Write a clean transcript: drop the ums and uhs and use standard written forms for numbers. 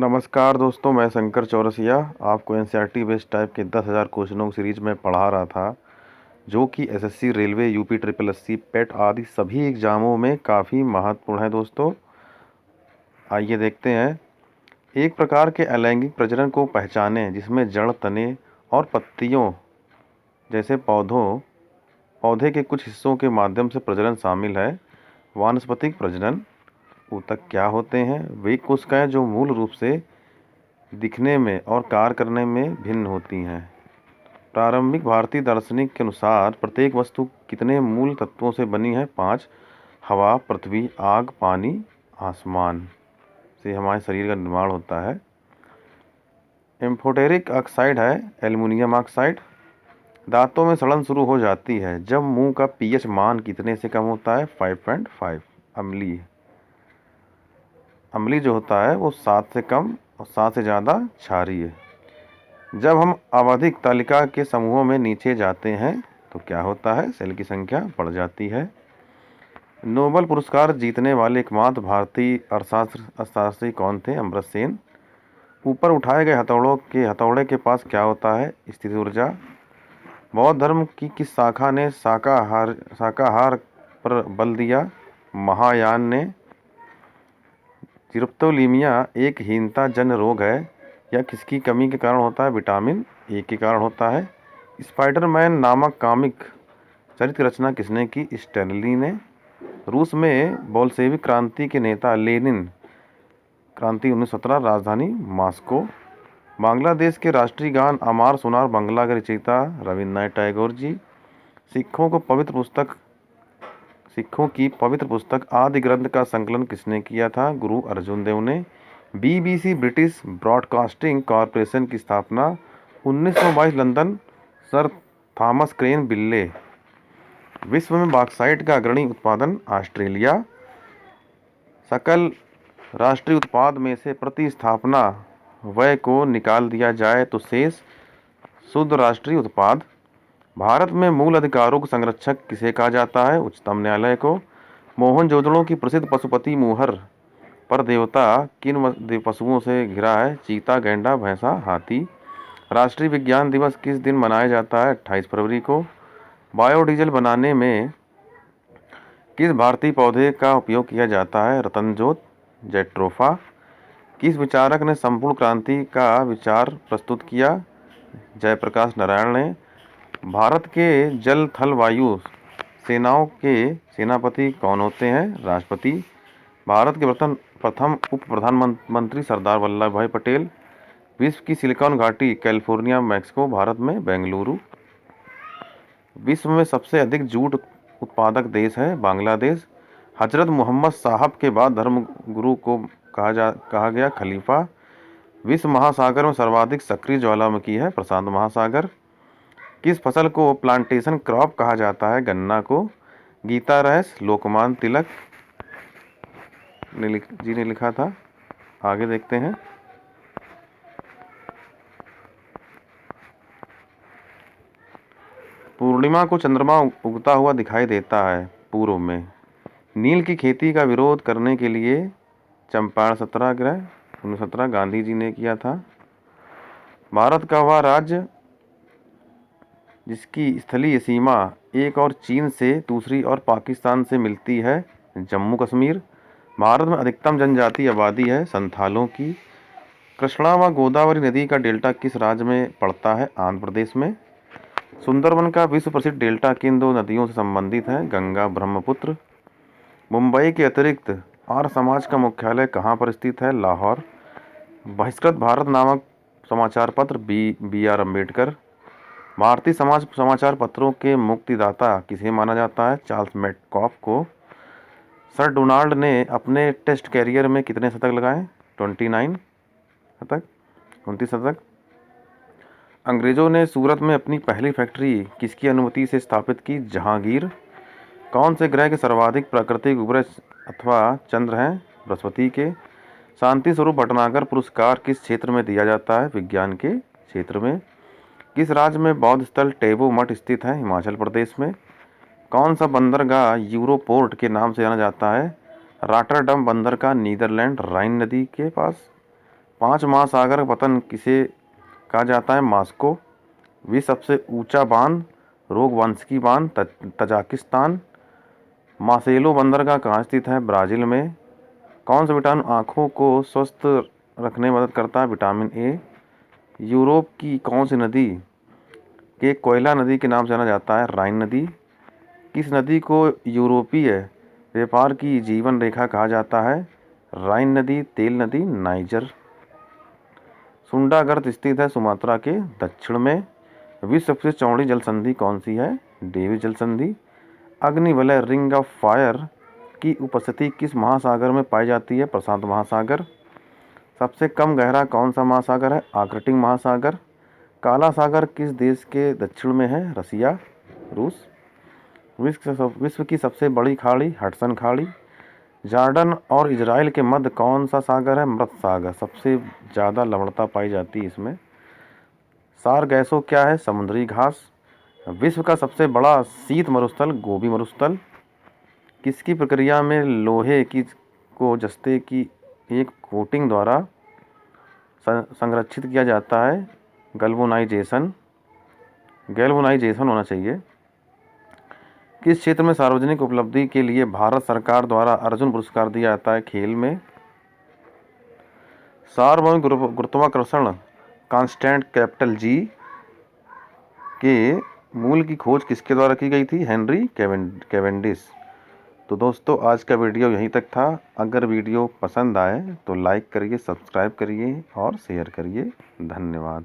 नमस्कार दोस्तों, मैं शंकर चौरसिया आपको एनसीईआरटी बेस्ड टाइप के 10,000 क्वेश्चनों की सीरीज में पढ़ा रहा था, जो कि SSC, railway, UP triple SC, PET आदि सभी एग्जामों में काफ़ी महत्वपूर्ण है। दोस्तों आइए देखते हैं। एक प्रकार के अलैंगिक प्रजनन को पहचानें जिसमें जड़, तने और पत्तियों जैसे पौधे के कुछ हिस्सों के माध्यम से प्रजनन शामिल है। वानस्पतिक प्रजनन। ऊतक क्या होते हैं? वे कोशिकाएं जो मूल रूप से दिखने में और कार्य करने में भिन्न होती हैं। प्रारंभिक भारतीय दार्शनिक के अनुसार प्रत्येक वस्तु कितने मूल तत्वों से बनी है? 5। हवा, पृथ्वी, आग, पानी, आसमान से हमारे शरीर का निर्माण होता है। एम्फोटेरिक ऑक्साइड है एल्युमिनियम ऑक्साइड। दांतों में सड़न शुरू हो जाती है जब मुंह का पीएच मान कितने से कम होता है? 5.5। अम्लीय जो होता है वो 7 से कम और 7 से ज़्यादा क्षारीय है। जब हम आवधिक तालिका के समूहों में नीचे जाते हैं तो क्या होता है? सेल की संख्या बढ़ जाती है। नोबेल पुरस्कार जीतने वाले एकमात्र भारतीय अर्थशास्त्री कौन थे? अमर्त्य सेन। ऊपर उठाए गए हथौड़े के पास क्या होता है? स्थिति ऊर्जा। बौद्ध धर्म की किस शाखा ने शाकाहार पर बल दिया? महायान ने। चिरप्तोलीमिया एक हीनता जन्य रोग है, यह किसकी कमी के कारण होता है? विटामिन ए के कारण होता है। स्पाइडरमैन नामक कॉमिक चरित्र रचना किसने की? स्टैनली ने। रूस में बोल्शेविक क्रांति के नेता लेनिन। क्रांति 1917, राजधानी मॉस्को। बांग्लादेश के राष्ट्रीय गान अमार सुनार बांग्ला के रचयिता रविन्द्रनाथ टैगोर जी। सिखों की पवित्र पुस्तक आदि ग्रंथ का संकलन किसने किया था? गुरु अर्जुन देव ने। बीबीसी ब्रिटिश ब्रॉडकास्टिंग कॉरपोरेशन की स्थापना 1922, लंदन, सर थॉमस क्रेन बिल्ले। विश्व में बॉक्साइट का अग्रणी उत्पादन ऑस्ट्रेलिया। सकल राष्ट्रीय उत्पाद में से प्रतिस्थापना व्यय को निकाल दिया जाए तो शेष शुद्ध राष्ट्रीय उत्पाद। भारत में मूल अधिकारों के संरक्षक किसे कहा जाता है? उच्चतम न्यायालय को। मोहनजोदड़ो की प्रसिद्ध पशुपति मुहर पर देवता किन पशुओं से घिरा है? चीता, गैंडा, भैंसा, हाथी। राष्ट्रीय विज्ञान दिवस किस दिन मनाया जाता है? 28 फरवरी को। बायोडीजल बनाने में किस भारतीय पौधे का उपयोग किया जाता है? रतनजोत, जैट्रोफा। किस विचारक ने संपूर्ण क्रांति का विचार प्रस्तुत किया? जयप्रकाश नारायण ने। भारत के जल, थल, वायु सेनाओं के सेनापति कौन होते हैं? राष्ट्रपति। भारत के प्रथम उप प्रधानमंत्री सरदार वल्लभ भाई पटेल। विश्व की सिलिकॉन घाटी कैलिफोर्निया, मैक्सिको, भारत में बेंगलुरु। विश्व में सबसे अधिक जूट उत्पादक देश है बांग्लादेश। हजरत मोहम्मद साहब के बाद धर्मगुरु को कहा गया खलीफा। विश्व महासागर में सर्वाधिक सक्रिय ज्वालामुखी है प्रशांत महासागर। किस फसल को प्लांटेशन क्रॉप कहा जाता है? गन्ना को। गीता रहस्य लोकमान्य तिलक जी ने लिखा था। आगे देखते हैं। पूर्णिमा को चंद्रमा उगता हुआ दिखाई देता है पूर्व में। नील की खेती का विरोध करने के लिए चंपारण सत्याग्रह 1917 गांधी जी ने किया था। भारत का वह राज्य जिसकी स्थलीय सीमा एक और चीन से, दूसरी और पाकिस्तान से मिलती है? जम्मू कश्मीर। भारत में अधिकतम जनजातीय आबादी है संथालों की। कृष्णा व गोदावरी नदी का डेल्टा किस राज्य में पड़ता है? आंध्र प्रदेश में। सुंदरवन का विश्व प्रसिद्ध डेल्टा किन दो नदियों से संबंधित है? गंगा, ब्रह्मपुत्र। मुंबई के अतिरिक्त आर्य समाज का मुख्यालय कहाँ पर स्थित है? लाहौर। बहिष्कृत भारत नामक समाचार पत्र बी आर अम्बेडकर। भारतीय समाचार पत्रों के मुक्तिदाता किसे माना जाता है? चार्ल्स मेटकॉफ को। सर डोनाल्ड ने अपने टेस्ट कैरियर में कितने शतक लगाए? 29 शतक। अंग्रेजों ने सूरत में अपनी पहली फैक्ट्री किसकी अनुमति से स्थापित की? जहांगीर। कौन से ग्रह के सर्वाधिक प्राकृतिक उपग्रह अथवा चंद्र हैं? बृहस्पति के। शांति स्वरूप भटनागर पुरस्कार किस क्षेत्र में दिया जाता है? विज्ञान के क्षेत्र में। किस राज्य में बौद्ध स्थल टेबो मठ स्थित है? हिमाचल प्रदेश में। कौन सा बंदरगाह यूरोपोर्ट के नाम से जाना जाता है? रॉटरडम बंदरगाह, नीदरलैंड, राइन नदी के पास। 5 महासागर पतन किसे कहा जाता है? मॉस्को। विश्व सबसे ऊंचा बांध? रोगवंशकी बांध, तजाकिस्तान। मार्सेलो बंदरगाह कहाँ स्थित है? ब्राज़ील में। कौन सा विटामिन आँखों को स्वस्थ रखने में मदद करता है? Vitamin A. यूरोप की कौन सी नदी के कोयला नदी के नाम से जाना जाता है? राइन नदी। किस नदी को यूरोपीय व्यापार की जीवन रेखा कहा जाता है? राइन नदी, तेल नदी, नाइजर। सुंडा गर्त स्थित है सुमात्रा के दक्षिण में। विश्व सबसे चौड़ी जल संधि कौन सी है? डेविस जल संधि। अग्निवलय रिंग ऑफ फायर की उपस्थिति किस महासागर में पाई जाती है? प्रशांत महासागर। सबसे कम गहरा कौन सा महासागर है? आर्कटिक महासागर। काला सागर किस देश के दक्षिण में है? रसिया, रूस। विश्व की सबसे बड़ी खाड़ी? हडसन खाड़ी। जॉर्डन और इजराइल के मध्य कौन सा सागर है? मृत सागर। सबसे ज़्यादा लवणता पाई जाती है इसमें। सार गैसों क्या है? समुद्री घास। विश्व का सबसे बड़ा शीत मरुस्थल? गोबी मरुस्थल। किसकी प्रक्रिया में लोहे की को जस्ते की एक कोटिंग द्वारा संरक्षित किया जाता है? गैल्वेनाइजेशन होना चाहिए। किस क्षेत्र में सार्वजनिक उपलब्धि के लिए भारत सरकार द्वारा अर्जुन पुरस्कार दिया जाता है? खेल में। सार्वभौमिक गुरुत्वाकर्षण कांस्टेंट कैपिटल जी के मूल की खोज किसके द्वारा की गई थी? Henry Cavendish. तो दोस्तों आज का वीडियो यहीं तक था। अगर वीडियो पसंद आए तो लाइक करिए, सब्सक्राइब करिए और शेयर करिए। धन्यवाद।